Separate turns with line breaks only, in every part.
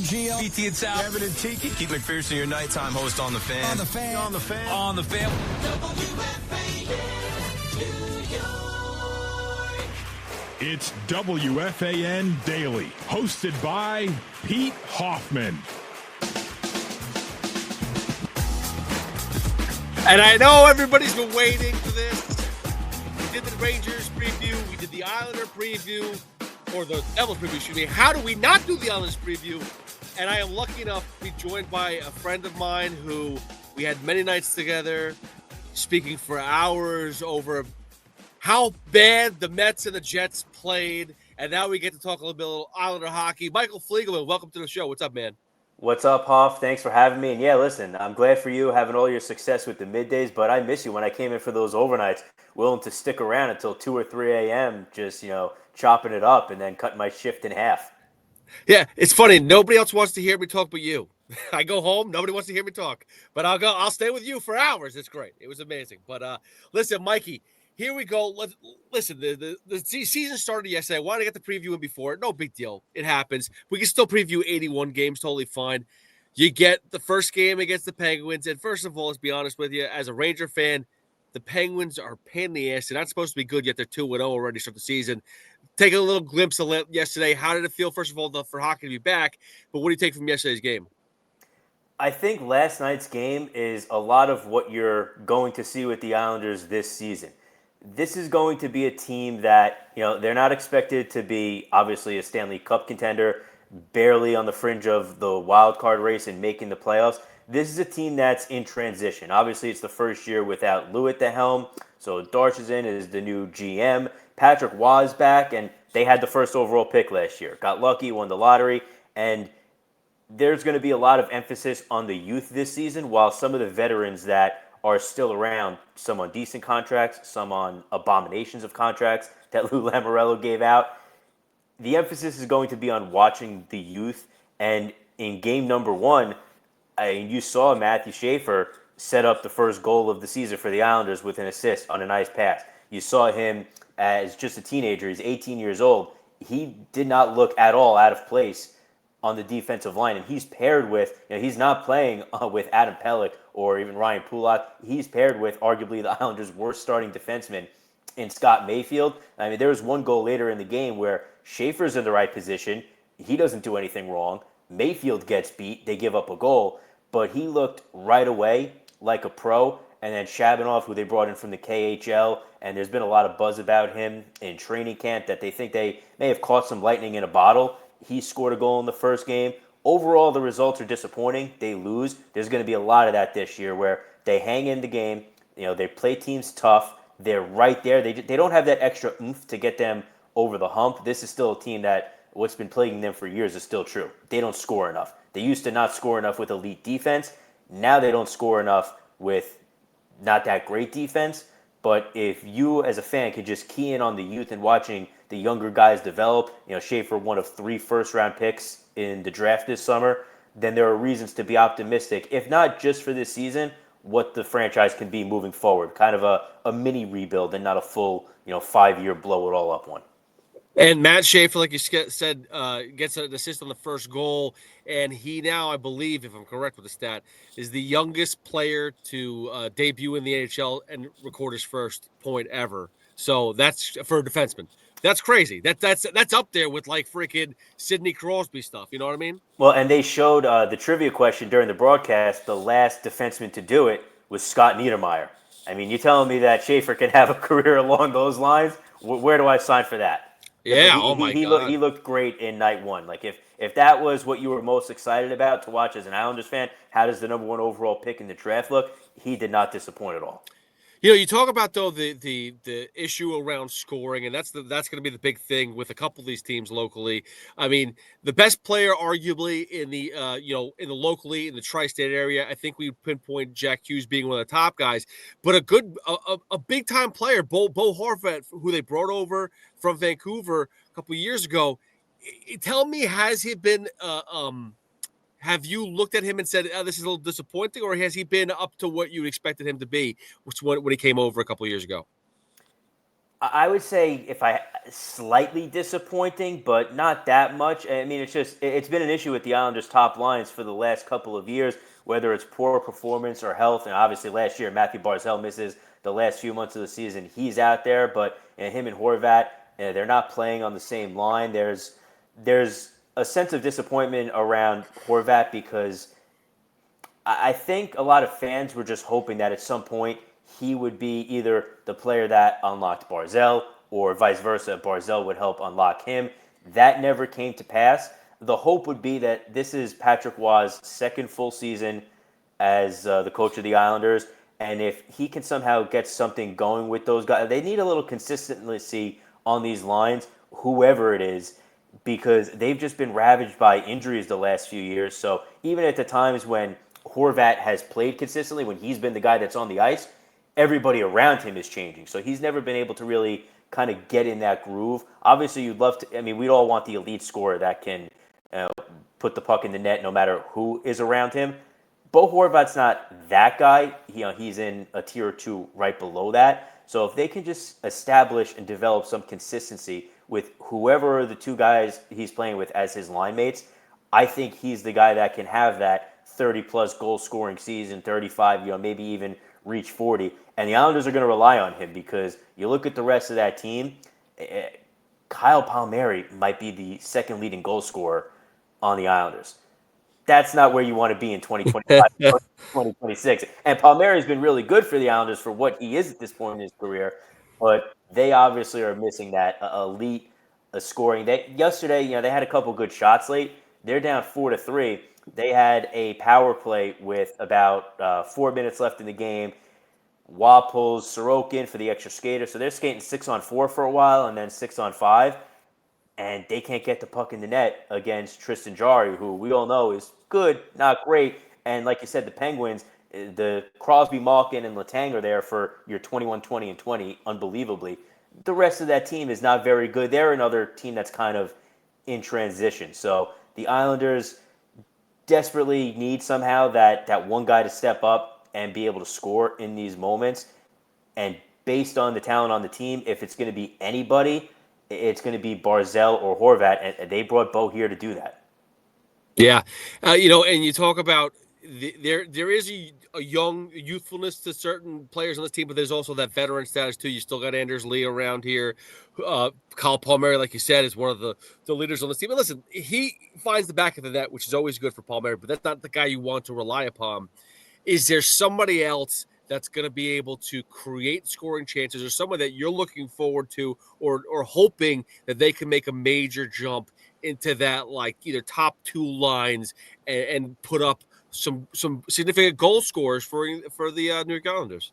Gio.
BT and Sal.
Kevin and Tiki.
Keith McPherson, your nighttime host on The Fan.
On the fan.
On the fan.
On the fan.
It's WFAN Daily, hosted by Pete Hoffman.
And I know everybody's been waiting for this. We did the Rangers preview. We did the Islander preview. Or the Devils preview, excuse me. How do we not do the Islanders preview? And I am lucky enough to be joined by a friend of mine who we had many nights together, speaking for hours over how bad the Mets and the Jets played. And now we get to talk a little Islander hockey. Michael Fliegelman, welcome to the show. What's up, man?
What's up, Hoff? Thanks for having me. And yeah, listen, I'm glad for you having all your success with the middays, but I miss you when I came in for those overnights, willing to stick around until 2 or 3 a.m., just, chopping it up and then cutting my shift in half.
Yeah, it's funny. Nobody else wants to hear me talk but you. I go home, nobody wants to hear me talk. But I'll stay with you for hours. It's great. It was amazing. But listen, Mikey, here we go. Listen, the season started yesterday. I wanted to get the preview in before. No big deal. It happens. We can still preview 81 games. Totally fine. You get the first game against the Penguins. And first of all, let's be honest with you, as a Ranger fan, the Penguins are a pain in the ass. They're not supposed to be good, yet they're 2-0 already to start the season. Take a little glimpse of yesterday. How did it feel, first of all, for hockey to be back? But what do you take from yesterday's game?
I think last night's game is a lot of what you're going to see with the Islanders this season. This is going to be a team that, they're not expected to be, obviously, a Stanley Cup contender, barely on the fringe of the wild card race and making the playoffs. This is a team that's in transition. Obviously, it's the first year without Lou at the helm, so Darch is in as the new GM. Patrick Waugh is back, and they had the first overall pick last year. Got lucky, won the lottery, and there's going to be a lot of emphasis on the youth this season, while some of the veterans that are still around, some on decent contracts, some on abominations of contracts that Lou Lamoriello gave out. The emphasis is going to be on watching the youth, and in game number 1, you saw Matthew Schaefer set up the first goal of the season for the Islanders with an assist on a nice pass. You saw him as just a teenager. He's 18 years old. He did not look at all out of place on the defensive line, and he's paired with, he's not playing with Adam Pelech or even Ryan Pulock. He's paired with arguably the Islanders' worst starting defenseman in Scott Mayfield. I mean, there was one goal later in the game where Schaefer's in the right position. He doesn't do anything wrong. Mayfield gets beat. They give up a goal, but he looked right away like a pro. And then Shabanov, who they brought in from the KHL, and there's been a lot of buzz about him in training camp that they think they may have caught some lightning in a bottle. He scored a goal in the first game. Overall, the results are disappointing. They lose. There's going to be a lot of that this year where they hang in the game. They play teams tough. They're right there. They don't have that extra oomph to get them over the hump. This is still a team that what's been plaguing them for years is still true. They don't score enough. They used to not score enough with elite defense. Now they don't score enough with not that great defense. But if you as a fan could just key in on the youth and watching the younger guys develop, Schaefer, one of 3 first-round picks in the draft this summer, then there are reasons to be optimistic, if not just for this season, what the franchise can be moving forward. Kind of a mini rebuild and not a full, 5-year blow it all up one.
And Matt Schaefer, like you said, gets an assist on the first goal. And he now, I believe, if I'm correct with the stat, is the youngest player to debut in the NHL and record his first point ever. So that's for a defenseman. That's crazy. That's up there with like freaking Sidney Crosby stuff. You know what I mean?
Well, and they showed the trivia question during the broadcast. The last defenseman to do it was Scott Niedermayer. I mean, you're telling me that Schaefer can have a career along those lines? Where do I sign for that?
Yeah,
God. He looked great in night 1. Like, if that was what you were most excited about to watch as an Islanders fan, how does the number 1 overall pick in the draft look? He did not disappoint at all.
You talk about, though, the issue around scoring, and that's going to be the big thing with a couple of these teams locally. I mean, the best player, arguably, in the in the locally in the tri-state area, I think we pinpoint Jack Hughes being one of the top guys. But a big time player, Bo Horvat, who they brought over from Vancouver a couple of years ago. Tell me, has he been? Have you looked at him and said, this is a little disappointing, or has he been up to what you expected him to be when he came over a couple of years ago?
I would say if I slightly disappointing, but not that much. I mean, it's been an issue with the Islanders' top lines for the last couple of years, whether it's poor performance or health. And obviously, last year Matthew Barzal misses the last few months of the season. He's out there, but him and Horvat, they're not playing on the same line. There's a sense of disappointment around Horvat because I think a lot of fans were just hoping that at some point he would be either the player that unlocked Barzell or vice versa. Barzell would help unlock him. That never came to pass. The hope would be that this is Patrick Waugh's second full season as the coach of the Islanders. And if he can somehow get something going with those guys, they need a little consistency on these lines, whoever it is, because they've just been ravaged by injuries the last few years. So even at the times when Horvat has played consistently, when he's been the guy that's on the ice, everybody around him is changing. So he's never been able to really kind of get in that groove. Obviously, you'd love to, I mean, we'd all want the elite scorer that can put the puck in the net no matter who is around him. Bo Horvat's not that guy. He's in a tier or two right below that. So if they can just establish and develop some consistency with whoever the two guys he's playing with as his line mates, I think he's the guy that can have that 30-plus goal-scoring season, 35, maybe even reach 40. And the Islanders are going to rely on him because you look at the rest of that team, Kyle Palmieri might be the second leading goal scorer on the Islanders. That's not where you want to be in 2025, 2026. And Palmieri's been really good for the Islanders for what he is at this point in his career, but they obviously are missing that elite scoring. Yesterday, they had a couple good shots late. They're down 4-3. They had a power play with about 4 minutes left in the game. Waugh pulls Sorokin for the extra skater. So they're skating 6-on-4 for a while and then 6-on-5. And they can't get the puck in the net against Tristan Jarry, who we all know is good, not great. And like you said, the Penguins, the Crosby, Malkin, and Letang are there for your 21, 20, and 20, unbelievably. The rest of that team is not very good. They're another team that's kind of in transition. So the Islanders desperately need somehow that one guy to step up and be able to score in these moments. And based on the talent on the team, if it's going to be anybody, it's going to be Barzell or Horvat, and they brought Bo here to do that.
Yeah, and you talk about there is a young youthfulness to certain players on this team, but there's also that veteran status too. You still got Anders Lee around here. Kyle Palmieri, like you said, is one of the leaders on this team. And listen, he finds the back of the net, which is always good for Palmieri, but that's not the guy you want to rely upon. Is there somebody else that's going to be able to create scoring chances, or someone that you're looking forward to or hoping that they can make a major jump into that, like either top two lines and put up some significant goal scores for the New York Islanders?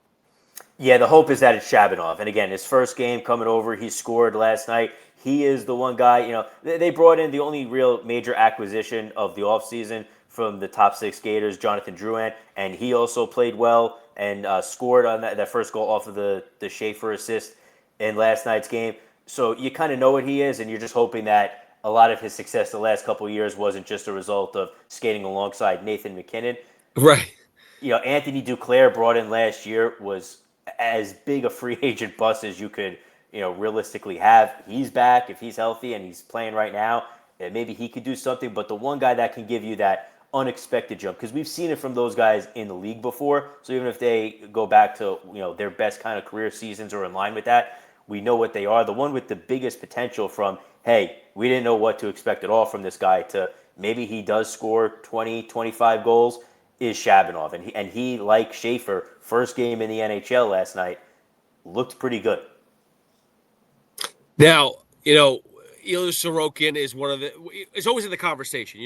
Yeah, the hope is that it's Shabanov. And again, his first game coming over, he scored last night. He is the one guy, they brought in the only real major acquisition of the offseason from the top six skaters, Jonathan Drouin, and he also played well and scored on that first goal off of the Schaefer assist in last night's game. So you kind of know what he is, and you're just hoping that a lot of his success the last couple of years wasn't just a result of skating alongside Nathan McKinnon.
Right.
Anthony Duclair brought in last year was as big a free agent bust as you could, realistically have. He's back if he's healthy and he's playing right now. Maybe he could do something, but the one guy that can give you that unexpected jump, because we've seen it from those guys in the league before. So even if they go back to their best kind of career seasons or in line with that, we know what they are. The one with the biggest potential from, hey, we didn't know what to expect at all from this guy, to maybe he does score 20, 25 goals, is Shabanov. And he, like Schaefer, first game in the NHL last night, looked pretty good.
Now, Ilya Sorokin is one of the. It's always in the conversation.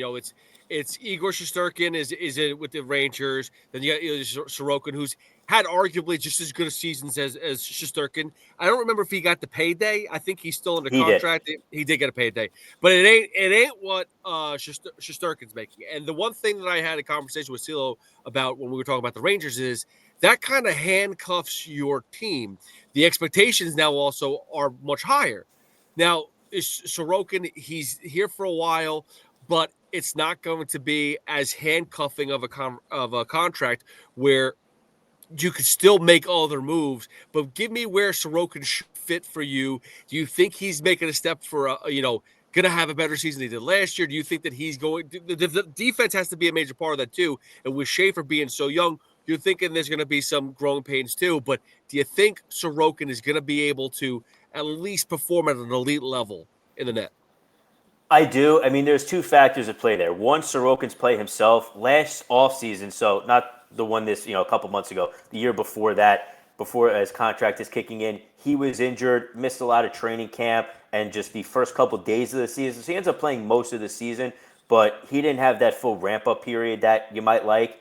It's Igor Shesterkin is in with the Rangers. Then you got Ilya Sorokin, who's had arguably just as good a seasons as Shesterkin. I don't remember if he got the payday. I think he's still under contract. He did get a payday, but it ain't what Shesterkin's making. And the one thing that I had a conversation with Silo about when we were talking about the Rangers is that kind of handcuffs your team. The expectations now also are much higher. Now, Sorokin, he's here for a while, but it's not going to be as handcuffing of a contract where you could still make all their moves. But give me where Sorokin should fit for you? Do you think he's making a step for going to have a better season than he did last year? Do you think that he's going? The defense has to be a major part of that too. And with Schaefer being so young, you're thinking there's going to be some growing pains too. But do you think Sorokin is going to be able to at least perform at an elite level in the net?
I do. I mean, there's two factors at play there. One, Sorokin's play himself last offseason, so not the one a couple months ago, the year before that, before his contract is kicking in, he was injured, missed a lot of training camp, and just the first couple days of the season. So he ends up playing most of the season, but he didn't have that full ramp-up period that you might like.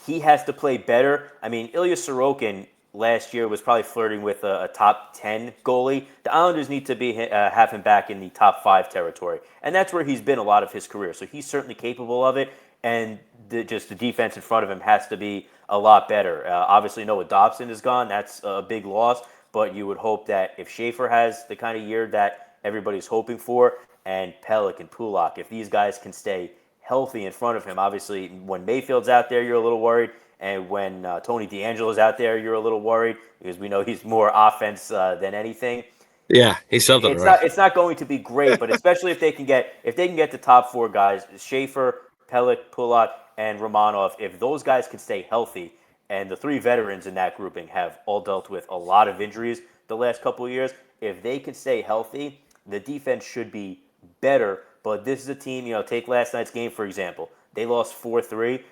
He has to play better. I mean, Ilya Sorokin last year was probably flirting with a top 10 goalie. The Islanders need to have him back in the top 5 territory. And that's where he's been a lot of his career. So he's certainly capable of it. And the defense in front of him has to be a lot better. Obviously, Noah Dobson is gone. That's a big loss. But you would hope that if Schaefer has the kind of year that everybody's hoping for, and Pelech and Pulak, if these guys can stay healthy in front of him. Obviously, when Mayfield's out there, you're a little worried. And when Tony DeAngelo's out there, you're a little worried because we know he's more offense than anything.
Yeah, he's something.
It's not going to be great, but especially if they can get the top 4 guys, Schaefer, Pelech, Pulak, and Romanov, if those guys can stay healthy, and the 3 veterans in that grouping have all dealt with a lot of injuries the last couple of years, if they can stay healthy, the defense should be better. But this is a team, take last night's game, for example. They lost 4-3.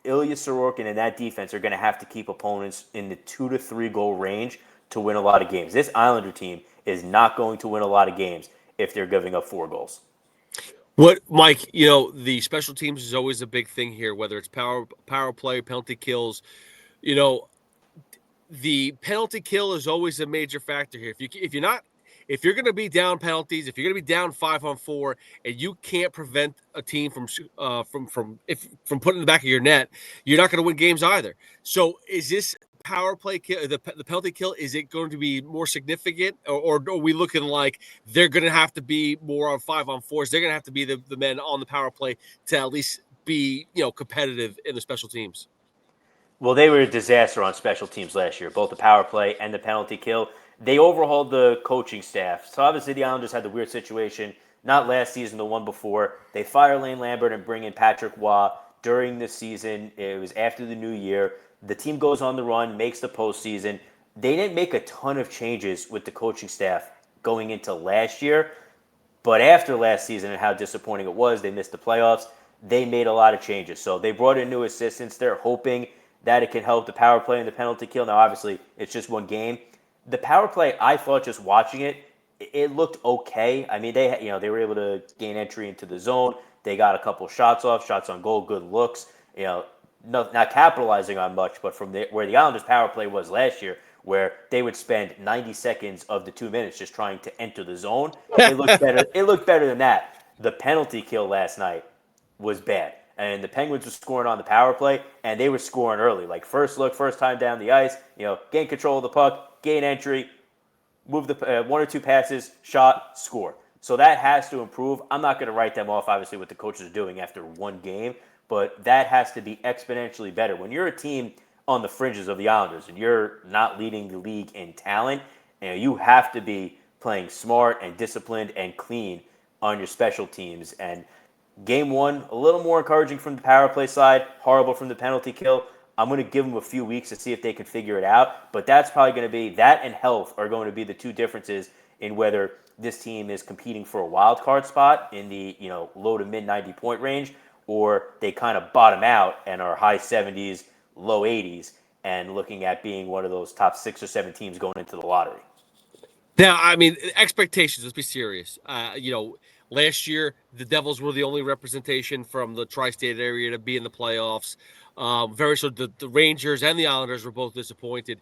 Ilya Sorokin and that defense are going to have to keep opponents in the 2 to 3 goal range to win a lot of games. This Islander team is not going to win a lot of games if they're giving up 4 goals.
What, Mike, the special teams is always a big thing here, whether it's power play, penalty kills. The penalty kill is always a major factor here. If you're going to be down penalties, if you're going to be down 5-on-4, and you can't prevent a team from putting in the back of your net, you're not going to win games either. So, is this power play kill, the penalty kill, is it going to be more significant, or are we looking like they're going to have to be more on 5-on-4s? They're going to have to be the men on the power play to at least be competitive in the special teams.
Well, they were a disaster on special teams last year, both the power play and the penalty kill. They overhauled the coaching staff. So obviously the Islanders had the weird situation, not last season, the one before. They fire Lane Lambert and bring in Patrick Waugh during the season. It was after the new year. The team goes on the run, makes the postseason. They didn't make a ton of changes with the coaching staff going into last year. But after last season and how disappointing it was, they missed the playoffs. They made a lot of changes. So they brought in new assistants. They're hoping that it can help the power play and the penalty kill. Now, obviously, it's just one game. The power play, I thought just watching it, it looked okay. I mean, they were able to gain entry into the zone. They got a couple shots off, shots on goal, good looks. Not capitalizing on much, but from where the Islanders' power play was last year, where they would spend 90 seconds of the 2 minutes just trying to enter the zone, it looked better. It looked better than that. The penalty kill last night was bad. And the Penguins were scoring on the power play, and they were scoring early. Like first look, first time down the ice, gain control of the puck, gain entry, move the 1 or 2 passes, shot, score. So that has to improve. I'm not going to write them off, obviously, what the coaches are doing after one game, but that has to be exponentially better. When you're a team on the fringes of the Islanders and you're not leading the league in talent, you have to be playing smart and disciplined and clean on your special teams. And Game 1, a little more encouraging from the power play side, horrible from the penalty kill. I'm going to give them a few weeks to see if they can figure it out. But that's probably going to be, that and health are going to be the 2 differences in whether this team is competing for a wild card spot in the low to mid 90 point range, or they kind of bottom out and are high 70s, low 80s, and looking at being one of those top 6 or 7 teams going into the lottery.
Now, I mean, expectations, let's be serious. Last year, the Devils were the only representation from the tri-state area to be in the playoffs. The Rangers and the Islanders were both disappointed.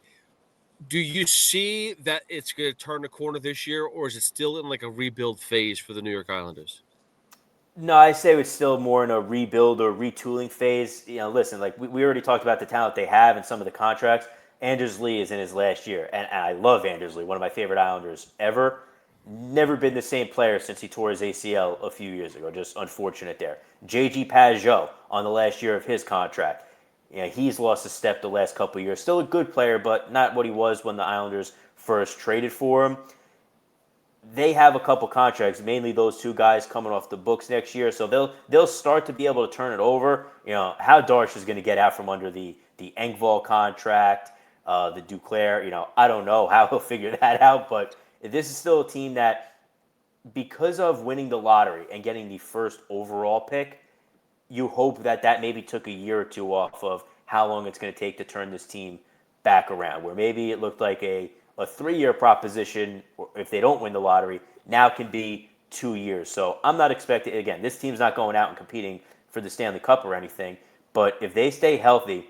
Do you see that it's going to turn the corner this year, or is it still in like a rebuild phase for the New York Islanders?
No, I say it's still more in a rebuild or retooling phase. Listen, like we already talked about the talent they have and some of the contracts. Anders Lee is in his last year, and I love Anders Lee, one of my favorite Islanders ever. Never been the same player since he tore his ACL a few years ago. Just unfortunate there. J.G. Pageau on the last year of his contract. he's lost a step the last couple of years. Still a good player, but not what he was when the Islanders first traded for him. They have a couple contracts, mainly those two guys coming off the books next year, so they'll start to be able to turn it over. How Darsh is going to get out from under the Engvall contract, the Duclair. I don't know how he'll figure that out, but this is still a team that, because of winning the lottery and getting the first overall pick, you hope that maybe took a year or two off of how long it's going to take to turn this team back around, where maybe it looked like a 3-year proposition if they don't win the lottery, now can be 2 years. So I'm not expecting, again, this team's not going out and competing for the Stanley Cup or anything, but if they stay healthy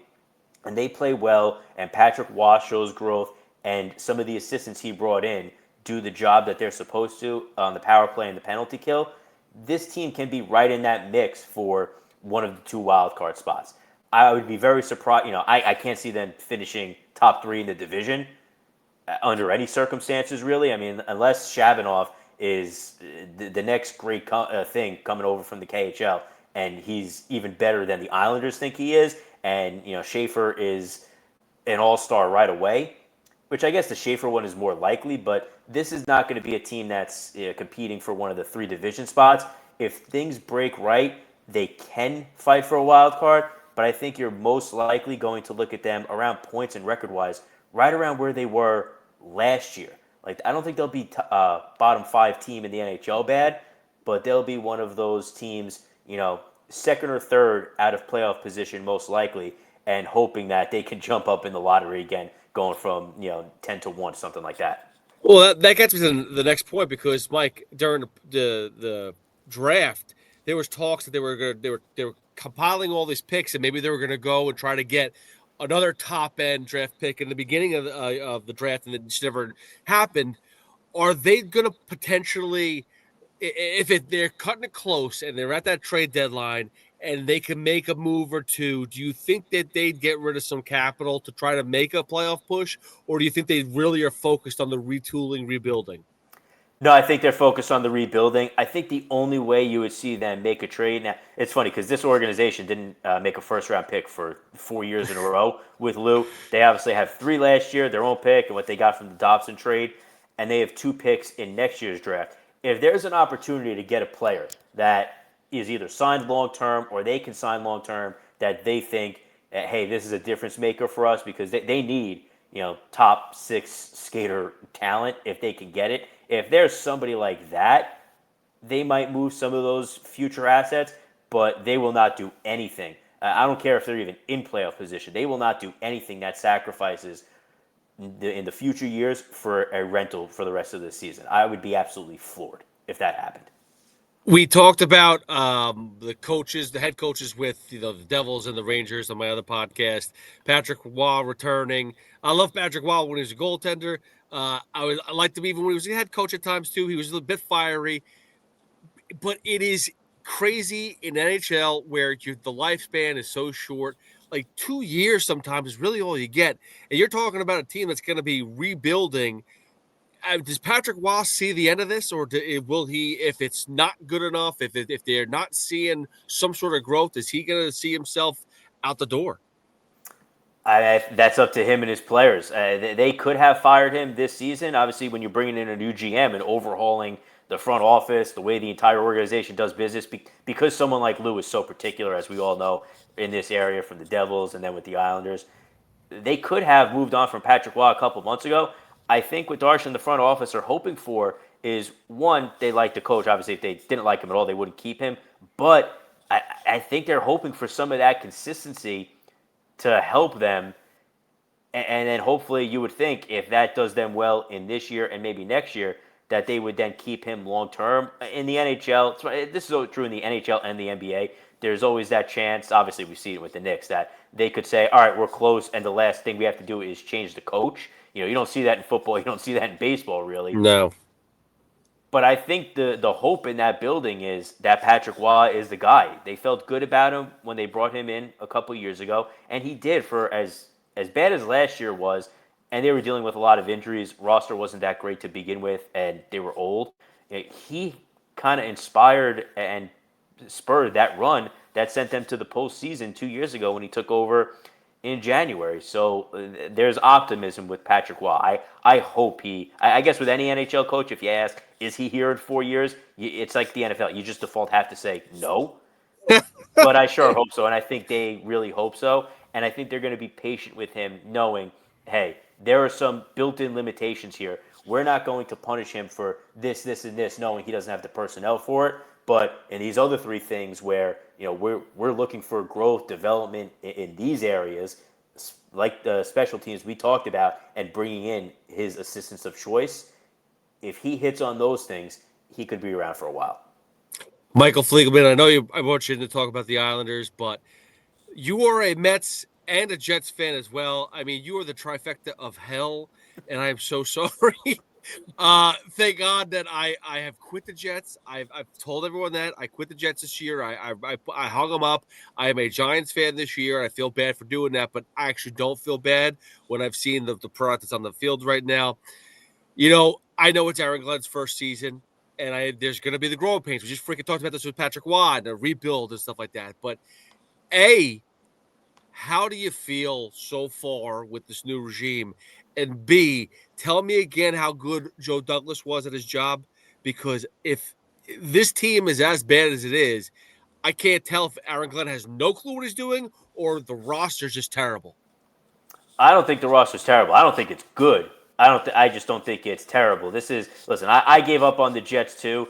and they play well and Patrick Waugh shows growth and some of the assistants he brought in do the job that they're supposed to on the power play and the penalty kill, this team can be right in that mix for one of the 2 wild card spots. I would be very surprised. I can't see them finishing top 3 in the division under any circumstances, really. I mean, unless Shabanov is the next great thing coming over from the KHL, and he's even better than the Islanders think he is, and Schaefer is an all-star right away, which I guess the Schaefer one is more likely, but this is not going to be a team that's competing for one of the 3 division spots. If things break right, they can fight for a wild card, but I think you're most likely going to look at them around points and record-wise right around where they were last year. Like, I don't think they'll be bottom 5 team in the NHL bad, but they'll be one of those teams, second or third out of playoff position most likely, and hoping that they can jump up in the lottery again, going from 10-1, something like that.
Well, that gets me to the next point, because Mike, during the draft, there was talks that they were compiling all these picks, and maybe they were going to go and try to get another top end draft pick in the beginning of the draft, and it just never happened. Are they going to potentially, if they're cutting it close and they're at that trade deadline and they can make a move or two, do you think that they'd get rid of some capital to try to make a playoff push, or do you think they really are focused on the retooling, rebuilding?
No, I think they're focused on the rebuilding. I think the only way you would see them make a trade, now it's funny because this organization didn't make a first-round pick for 4 years in a row with Lou. They obviously have 3 last year, their own pick, and what they got from the Dobson trade, and they have 2 picks in next year's draft. If there's an opportunity to get a player that is either signed long-term or they can sign long-term that they think, hey, this is a difference maker for us, because they need top 6 skater talent if they can get it. If there's somebody like that, they might move some of those future assets, but they will not do anything. I don't care if they're even in playoff position. They will not do anything that sacrifices in the future years for a rental for the rest of the season. I would be absolutely floored if that happened.
We talked about the head coaches with the Devils and the Rangers on my other podcast. Patrick Waugh returning. I love Patrick Waugh when he was a goaltender. I liked him even when he was a head coach at times too. He was a little bit fiery, but it is crazy in NHL where the lifespan is so short. Like 2 years sometimes is really all you get, and you're talking about a team that's going to be rebuilding. Does Patrick Waugh see the end of this, or will he, if it's not good enough, if they're not seeing some sort of growth, is he going to see himself out the door?
That's up to him and his players. They could have fired him this season. Obviously, when you're bringing in a new GM and overhauling the front office, the way the entire organization does business, because someone like Lou is so particular, as we all know, in this area from the Devils and then with the Islanders, they could have moved on from Patrick Waugh a couple months ago. I think what Darsh and the front office are hoping for is, one, they like the coach. Obviously, if they didn't like him at all, they wouldn't keep him. But I think they're hoping for some of that consistency to help them. And then hopefully you would think if that does them well in this year and maybe next year, that they would then keep him long-term. In the NHL, this is true in the NHL and the NBA, there's always that chance, obviously we see it with the Knicks, that they could say, all right, we're close, and the last thing we have to do is change the coach. You don't see that in football. You don't see that in baseball, really.
No.
But I think the hope in that building is that Patrick Waugh is the guy. They felt good about him when they brought him in a couple years ago, and he did for as bad as last year was, and they were dealing with a lot of injuries. Roster wasn't that great to begin with, and they were old. He kind of inspired and spurred that run that sent them to the postseason 2 years ago when he took over in January. So there's optimism with Patrick Waugh. I hope I guess with any NHL coach, if you ask, is he here in 4 years? It's like the NFL. You just default have to say no. But I sure hope so. And I think they really hope so. And I think they're going to be patient with him, knowing, hey, there are some built in limitations here. We're not going to punish him for this, this, and this, knowing he doesn't have the personnel for it. But in these other three things where we're looking for growth, development in these areas, like the special teams we talked about, and bringing in his assistants of choice, if he hits on those things, he could be around for a while.
Michael Fliegelman, I want you to talk about the Islanders, but you are a Mets and a Jets fan as well. I mean, you are the trifecta of hell, and I am so sorry. Thank God that I have quit the Jets. I've told everyone that I quit the Jets this year. I hung them up. I am a Giants fan this year. I feel bad for doing that, but I actually don't feel bad when I've seen the product that's on the field right now. I know it's Aaron Glenn's first season, and there's going to be the growing pains. We just freaking talked about this with Patrick Waugh and a rebuild and stuff like that. But how do you feel so far with this new regime? And B, tell me again how good Joe Douglas was at his job, because if this team is as bad as it is, I can't tell if Aaron Glenn has no clue what he's doing or the roster's just terrible.
I don't think the roster's terrible. I don't think it's good. I just don't think it's terrible. Listen, I gave up on the Jets too.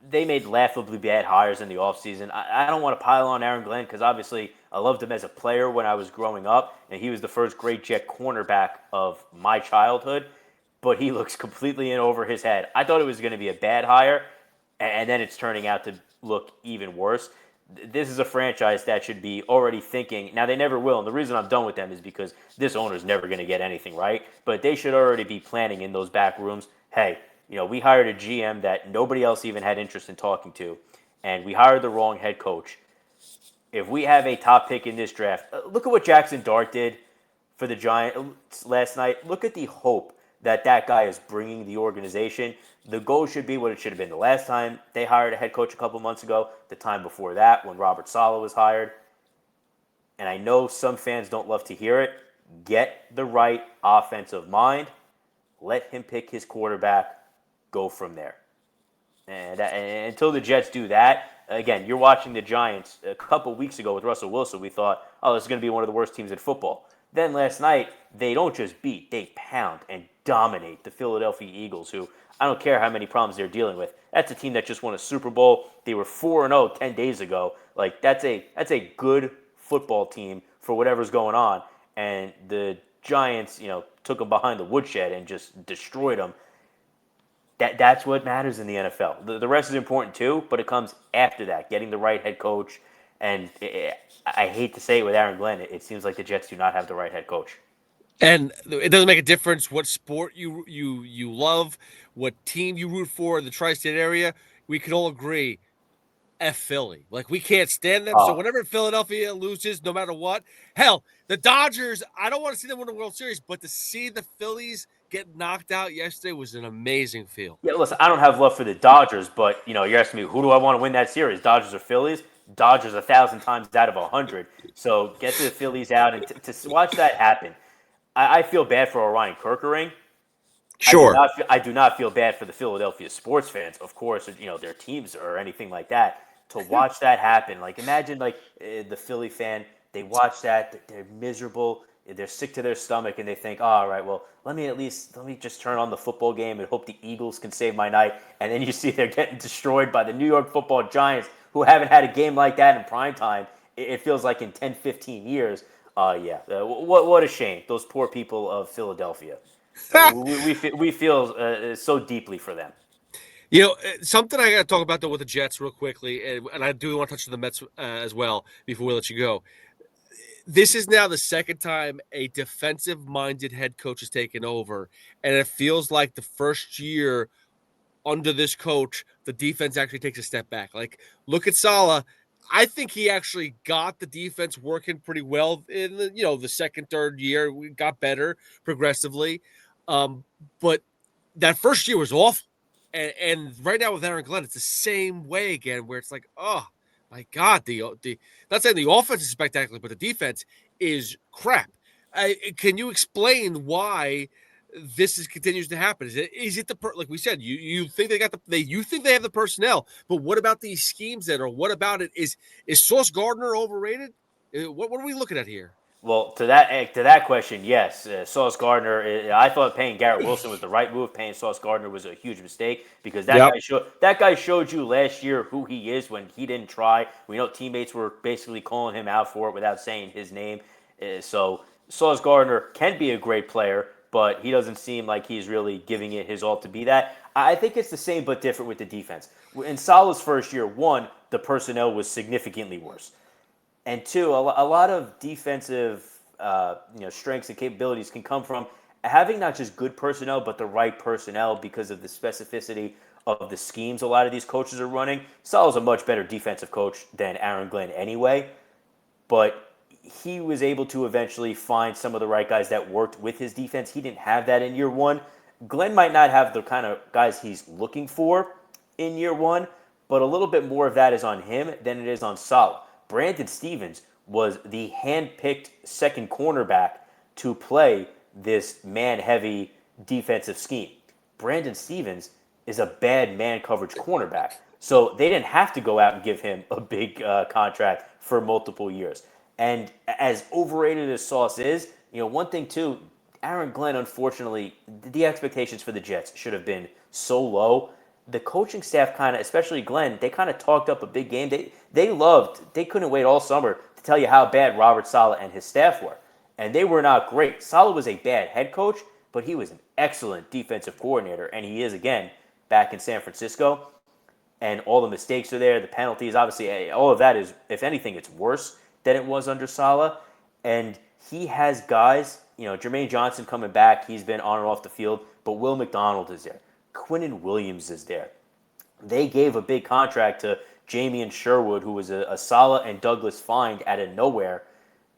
They made laughably bad hires in the offseason. I don't want to pile on Aaron Glenn because obviously I loved him as a player when I was growing up, and he was the first great Jet cornerback of my childhood, but he looks completely in over his head. I thought it was going to be a bad hire, and then it's turning out to look even worse. This is a franchise that should be already thinking. Now, they never will, and the reason I'm done with them is because this owner's never going to get anything right, but they should already be planning in those back rooms, hey, we hired a GM that nobody else even had interest in talking to, and we hired the wrong head coach. If we have a top pick in this draft, look at what Jackson Dart did for the Giants last night. Look at the hope that guy is bringing the organization. The goal should be what it should have been the last time they hired a head coach a couple months ago, the time before that when Robert Saleh was hired. And I know some fans don't love to hear it. Get the right offensive mind. Let him pick his quarterback. Go from there. And until the Jets do that, again, you're watching the Giants a couple weeks ago with Russell Wilson. We thought, this is going to be one of the worst teams in football. Then last night, they don't just beat, they pound and dominate the Philadelphia Eagles, who I don't care how many problems they're dealing with. That's a team that just won a Super Bowl. They were 4-0 10 days ago. Like, that's a good football team for whatever's going on. And the Giants, took them behind the woodshed and just destroyed them. That's what matters in the NFL. The rest is important too, but it comes after that, getting the right head coach. And I hate to say it with Aaron Glenn, it seems like the Jets do not have the right head coach.
And it doesn't make a difference what sport you love, what team you root for in the tri-state area. We can all agree, F Philly. Like, we can't stand them. So whenever Philadelphia loses, no matter what, hell, the Dodgers, I don't want to see them win the World Series, but to see the Phillies get knocked out yesterday was an amazing feel.
Yeah, listen, I don't have love for the Dodgers, but, you're asking me, who do I want to win that series, Dodgers or Phillies? Dodgers 1,000 times out of 100. So get the Phillies out and to watch that happen. I feel bad for Orion Kerkering.
Sure.
I do not feel bad for the Philadelphia sports fans, of course, their teams or anything like that. To watch that happen, like imagine the Philly fan, they watch that, they're miserable, they're sick to their stomach, and they think, all right, well, let me just turn on the football game and hope the Eagles can save my night. And then you see they're getting destroyed by the New York Football Giants, who haven't had a game like that in prime time. It feels like in 10, 15 years. What a shame. Those poor people of Philadelphia. we feel so deeply for them.
Something I got to talk about, though, with the Jets real quickly, and I do want to touch on the Mets as well before we let you go. This is now the second time a defensive-minded head coach has taken over, and it feels like the first year under this coach, the defense actually takes a step back. Like, look at Saleh. I think he actually got the defense working pretty well in the second, third year. We got better progressively. But that first year was awful. And right now with Aaron Glenn, it's the same way again, where it's like, My God, the not saying the offense is spectacular, but the defense is crap. Can you explain why continues to happen? Is it like we said? You think you think they have the personnel, but what about these schemes then, or what about it? Is Sauce Gardner overrated? What are we looking at here?
Well, to that question, yes. Sauce Gardner. I thought paying Garrett Wilson was the right move. Paying Sauce Gardner was a huge mistake because
Yep.
that guy showed you last year who he is when he didn't try. We know teammates were basically calling him out for it without saying his name. So Sauce Gardner can be a great player, but he doesn't seem like he's really giving it his all to be that. I think it's the same but different with the defense. In Salah's first year, one, the personnel was significantly worse. And two, a lot of defensive strengths and capabilities can come from having not just good personnel, but the right personnel because of the specificity of the schemes a lot of these coaches are running. Salah's a much better defensive coach than Aaron Glenn anyway, but he was able to eventually find some of the right guys that worked with his defense. He didn't have that in year one. Glenn might not have the kind of guys he's looking for in year one, but a little bit more of that is on him than it is on Salah. Brandon Stevens was the hand-picked second cornerback to play this man-heavy defensive scheme. Brandon Stevens is a bad man coverage cornerback, so they didn't have to go out and give him a big contract for multiple years. And as overrated as Sauce is, one thing too, Aaron Glenn, unfortunately, the expectations for the Jets should have been so low. The coaching staff kind of, especially Glenn, they kind of talked up a big game. They couldn't wait all summer to tell you how bad Robert Saleh and his staff were. And they were not great. Saleh was a bad head coach, but he was an excellent defensive coordinator. And he is, again, back in San Francisco. And all the mistakes are there, the penalties, obviously, all of that is, if anything, it's worse than it was under Saleh. And he has guys, Jermaine Johnson coming back, he's been on and off the field, but Will McDonald is there. Quinnen Williams is there. They gave a big contract to Jamie Sherwood, who was a Saleh and Douglas find out of nowhere.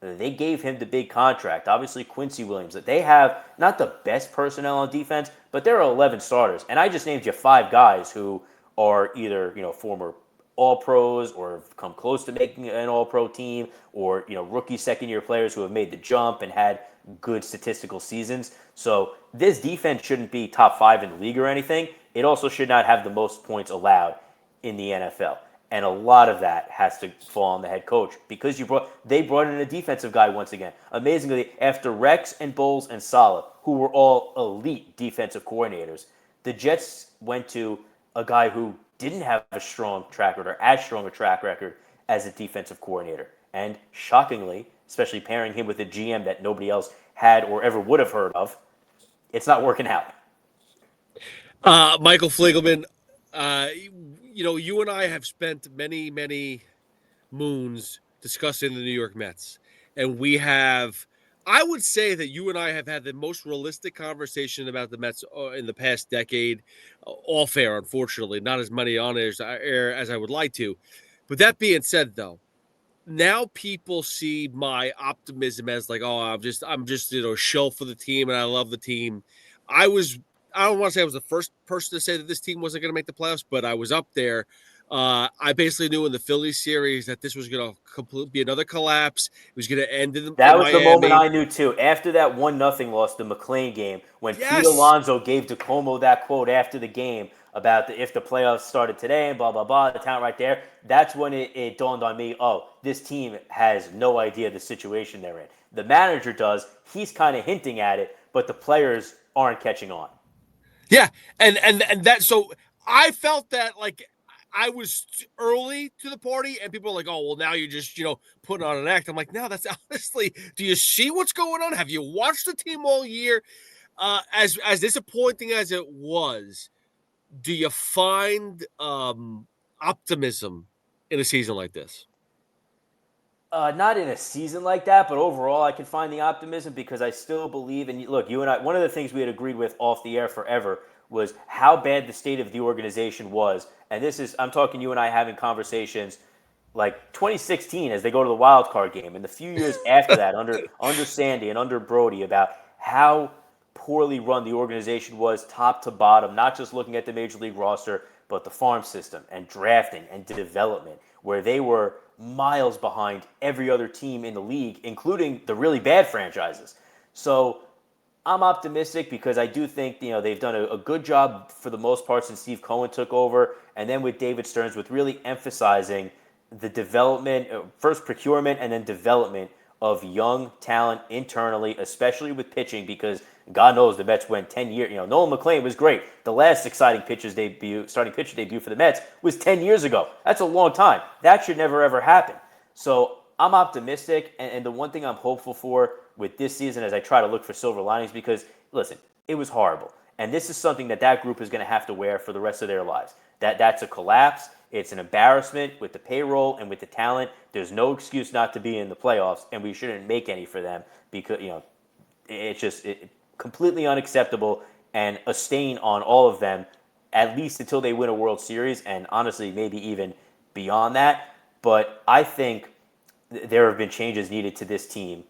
They gave him the big contract. Obviously, Quincy Williams. They have not the best personnel on defense, but there are 11 starters. And I just named you 5 guys who are either former All-Pros or have come close to making an All-Pro team, or rookie second-year players who have made the jump and had good statistical seasons. So this defense shouldn't be top 5 in the league or anything. It also should not have the most points allowed in the NFL. And a lot of that has to fall on the head coach because they brought in a defensive guy once again. Amazingly, after Rex and Bowles and Saleh, who were all elite defensive coordinators, the Jets went to a guy who didn't have a strong track record or as strong a track record as a defensive coordinator. And shockingly, especially pairing him with a GM that nobody else had or ever would have heard of, it's not working out.
Michael Fliegelman, you and I have spent many, many moons discussing the New York Mets. And I would say that you and I have had the most realistic conversation about the Mets in the past decade. Off air, unfortunately, not as many on air as I would like to. But that being said, though, now people see my optimism as like, oh, I'm just a shell for the team, and I love the team. I don't want to say I was the first person to say that this team wasn't going to make the playoffs, but I was up there. I basically knew in the Phillies series that this was going to be another collapse. It was going to end in
That was
Miami.
the moment I knew too. After that 1-0 loss, the McLean game, when Pete Alonso gave DeComo that quote after the game about if the playoffs started today and blah, blah, blah, the talent right there, that's when it dawned on me, oh, this team has no idea the situation they're in. The manager does. He's kind of hinting at it, but the players aren't catching on.
Yeah, and that, so I felt that like I was early to the party, and people are like, "Oh, well, now you're just putting on an act." I'm like, "No, that's honestly. Do you see what's going on? Have you watched the team all year? As disappointing as it was, do you find optimism in a season like this?"
Not in a season like that, but overall, I can find the optimism because I still believe. And look, you and I, one of the things we had agreed with off the air forever was how bad the state of the organization was. And I'm talking you and I having conversations like 2016 as they go to the wild card game, and the few years after that, under Sandy and under Brody, about how poorly run the organization was, top to bottom. Not just looking at the major league roster, but the farm system and drafting and development, where they were miles behind every other team in the league, including the really bad franchises. So I'm optimistic because I do think they've done a good job for the most part since Steve Cohen took over, and then with David Stearns with really emphasizing the development, first procurement and then development of young talent internally, especially with pitching, because God knows the Mets went 10 years. Nolan McLean was great. The last exciting starting pitcher debut for the Mets was 10 years ago. That's a long time. That should never, ever happen. So I'm optimistic, and the one thing I'm hopeful for with this season as I try to look for silver linings, because, listen, it was horrible. And this is something that group is going to have to wear for the rest of their lives. That's a collapse. It's an embarrassment with the payroll and with the talent. There's no excuse not to be in the playoffs, and we shouldn't make any for them because, it's just completely unacceptable and a stain on all of them, at least until they win a World Series, and honestly, maybe even beyond that. But I think there have been changes needed to this team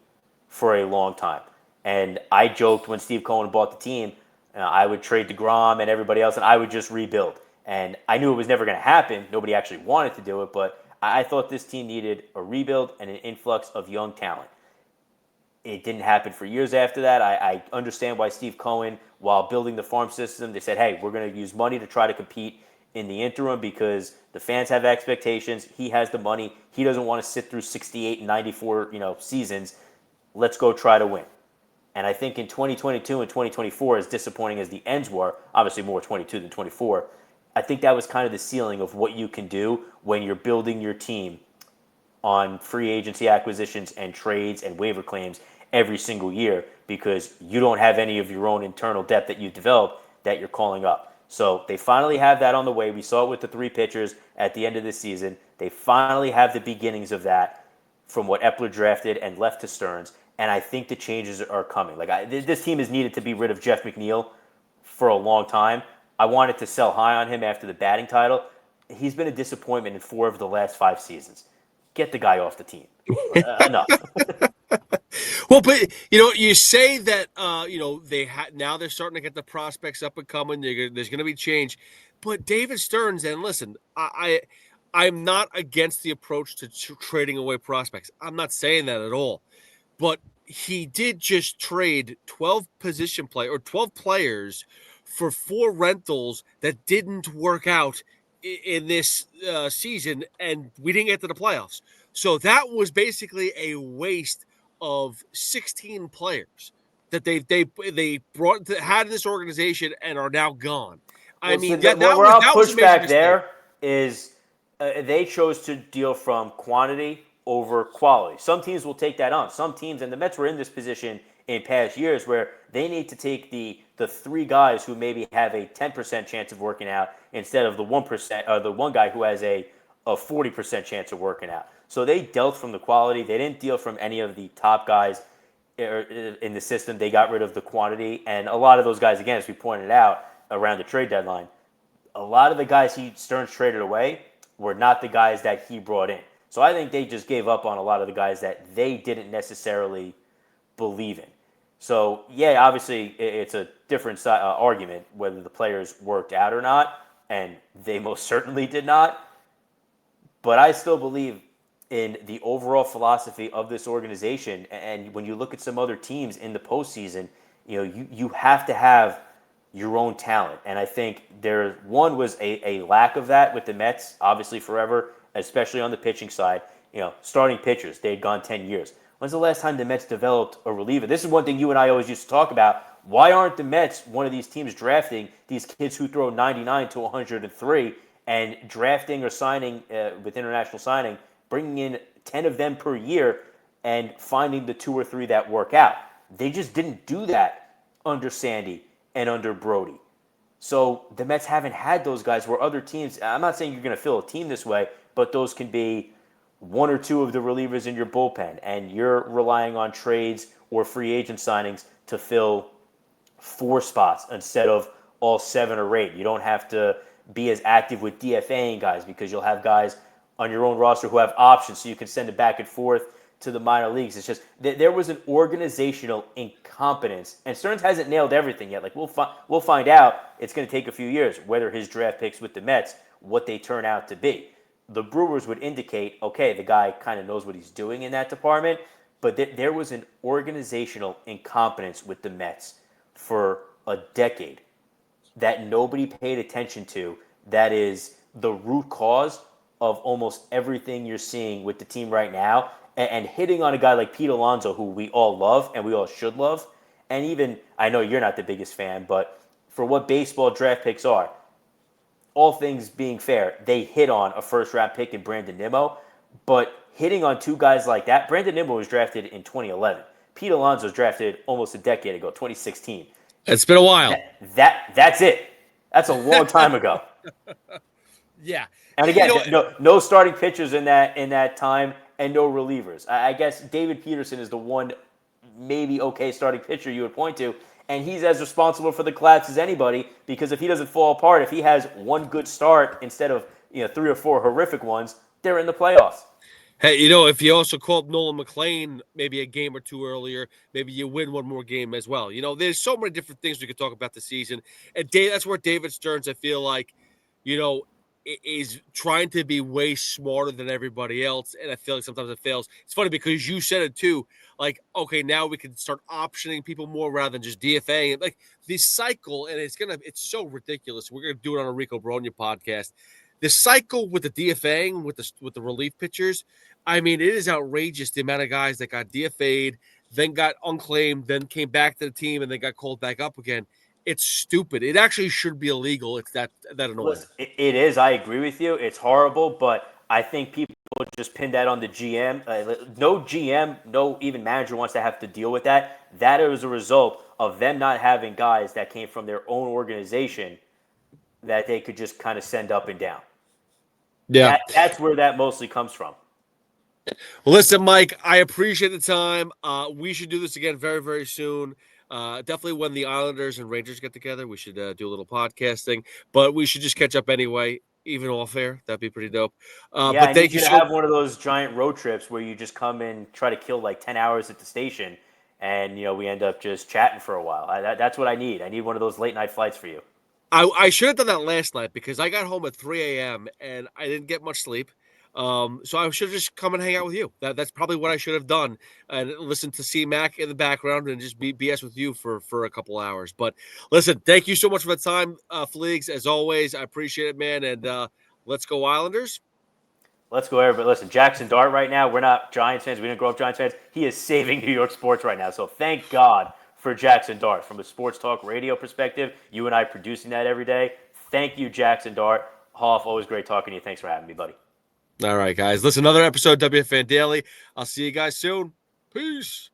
for a long time. And I joked when Steve Cohen bought the team, I would trade DeGrom and everybody else, and I would just rebuild. And I knew it was never going to happen. Nobody actually wanted to do it, but I thought this team needed a rebuild and an influx of young talent. It didn't happen for years after that. I understand why Steve Cohen, while building the farm system, they said, hey, we're going to use money to try to compete in the interim because the fans have expectations. He has the money. He doesn't want to sit through 68 and 94 seasons. Let's go try to win. And I think in 2022 and 2024, as disappointing as the ends were, obviously more 22 than 24, I think that was kind of the ceiling of what you can do when you're building your team on free agency acquisitions and trades and waiver claims every single year because you don't have any of your own internal depth that you've developed that you're calling up. So they finally have that on the way. We saw it with the 3 pitchers at the end of the season. They finally have the beginnings of that from what Epler drafted and left to Stearns. And I think the changes are coming. This team has needed to be rid of Jeff McNeil for a long time. I wanted to sell high on him after the batting title. He's been a disappointment in 4 of the last 5 seasons. Get the guy off the team. Enough.
Well, but you say that now they're starting to get the prospects up and coming. There's going to be change, but David Stearns. And listen, I'm not against the approach to trading away prospects. I'm not saying that at all, but he did just trade 12 players for 4 rentals that didn't work out in this season, and we didn't get to the playoffs. So that was basically a waste of 16 players that they had in this organization and are now gone.
Where I'll push back there is they chose to deal from quantity over quality. Some teams will take that on. Some teams, and the Mets were in this position in past years, where they need to take the 3 guys who maybe have a 10% chance of working out instead of the 1% or the one guy who has a 40% chance of working out. So they dealt from the quality. They didn't deal from any of the top guys in the system. They got rid of the quantity. And a lot of those guys, again, as we pointed out around the trade deadline, a lot of the guys Stearns traded away were not the guys that he brought in. So I think they just gave up on a lot of the guys that they didn't necessarily believe in. So, yeah, obviously it's a different argument whether the players worked out or not, and they most certainly did not. But I still believe in the overall philosophy of this organization. And when you look at some other teams in the postseason, you have to have your own talent. And I think one was a lack of that with the Mets, obviously forever, especially on the pitching side. Starting pitchers, they had gone 10 years. When's the last time the Mets developed a reliever? This is one thing you and I always used to talk about. Why aren't the Mets one of these teams drafting these kids who throw 99 to 103 and drafting or signing with international signing, bringing in 10 of them per year and finding the 2 or 3 that work out? They just didn't do that under Sandy and under Brody. So the Mets haven't had those guys where other teams, I'm not saying you're going to fill a team this way, but those can be 1 or 2 of the relievers in your bullpen, and you're relying on trades or free agent signings to fill 4 spots instead of all 7 or 8. You don't have to be as active with DFAing guys because you'll have guys on your own roster who have options, so you can send it back and forth to the minor leagues. It's just there was an organizational incompetence, and Stearns hasn't nailed everything yet. Like we'll find out. It's going to take a few years whether his draft picks with the Mets, what they turn out to be. The Brewers would indicate, okay, the guy kind of knows what he's doing in that department, but there was an organizational incompetence with the Mets for a decade that nobody paid attention to. That is the root cause of almost everything you're seeing with the team right now, and hitting on a guy like Pete Alonso, who we all love and we all should love. And even, I know you're not the biggest fan, but for what baseball draft picks are, all things being fair, they hit on a first-round pick in Brandon Nimmo, but hitting on two guys like that, Brandon Nimmo was drafted in 2011. Pete Alonso was drafted almost a decade ago, 2016.
It's been a while.
That's it. That's a long time ago.
Yeah.
And again, no starting pitchers in that time, and no relievers. I guess David Peterson is the one maybe okay starting pitcher you would point to, and he's as responsible for the collapse as anybody, because if he doesn't fall apart, if he has one good start instead of 3 or 4 horrific ones, they're in the playoffs.
Hey, if you also call up Nolan McLean maybe a game or two earlier, maybe you win one more game as well. There's so many different things we could talk about the season. And that's where David Stearns, I feel like, is trying to be way smarter than everybody else. And I feel like sometimes it fails. It's funny because you said it too. Like, okay, now we can start optioning people more rather than just DFAing. Like this cycle, and it's so ridiculous. We're going to do it on a Rico Bronya podcast. The cycle with the DFAing, with the relief pitchers, I mean, it is outrageous the amount of guys that got DFA'd, then got unclaimed, then came back to the team, and then got called back up again. It's stupid. It actually should be illegal. It's that annoying.
Listen, it is. I agree with you. It's horrible, but I think people just pin that on the GM. No GM, no even manager wants to have to deal with that. That is a result of them not having guys that came from their own organization that they could just kind of send up and down.
Yeah.
That's where that mostly comes from.
Well, listen, Mike, I appreciate the time. We should do this again very, very soon. Definitely when the Islanders and Rangers get together, we should do a little podcasting. But we should just catch up anyway, even off air. That'd be pretty dope.
But I need you to have one of those giant road trips where you just come and try to kill like 10 hours at the station, and we end up just chatting for a while. That's what I need. I need one of those late night flights for you.
I should have done that last night because I got home at 3 a.m. and I didn't get much sleep. So I should have just come and hang out with you. That's probably what I should have done, and listen to C-Mac in the background and just be BS with you for a couple hours. But listen, thank you so much for the time, Fleegs. As always, I appreciate it, man. And let's go Islanders.
Let's go, everybody. Listen, Jackson Dart right now, we're not Giants fans. We didn't grow up Giants fans. He is saving New York sports right now. So thank God for Jackson Dart. From a sports talk radio perspective, you and I producing that every day. Thank you, Jackson Dart. Hoff, always great talking to you. Thanks for having me, buddy.
All right, guys. Listen, another episode of WFAN Daily. I'll see you guys soon. Peace.